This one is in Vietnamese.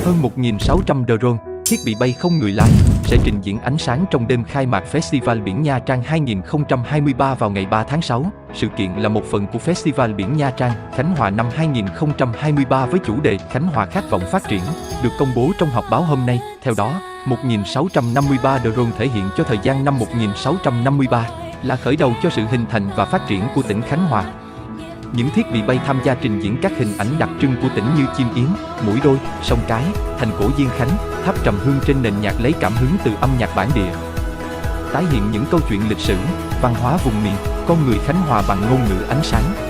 hơn 1.600 drone, thiết bị bay không người lái, sẽ trình diễn ánh sáng trong đêm khai mạc Festival Biển Nha Trang 2023 vào ngày 3 tháng 6. Sự kiện là một phần của Festival Biển Nha Trang, Khánh Hòa năm 2023 với chủ đề Khánh Hòa khát vọng phát triển, được công bố trong họp báo hôm nay. Theo đó, 1.653 drone thể hiện cho thời gian năm 1653, là khởi đầu cho sự hình thành và phát triển của tỉnh Khánh Hòa. Những thiết bị bay tham gia trình diễn các hình ảnh đặc trưng của tỉnh như chim yến, mũi đôi, sông cái, thành cổ Diên Khánh, tháp trầm hương trên nền nhạc lấy cảm hứng từ âm nhạc bản địa. Tái hiện những câu chuyện lịch sử, văn hóa vùng miền, con người Khánh Hòa bằng ngôn ngữ ánh sáng.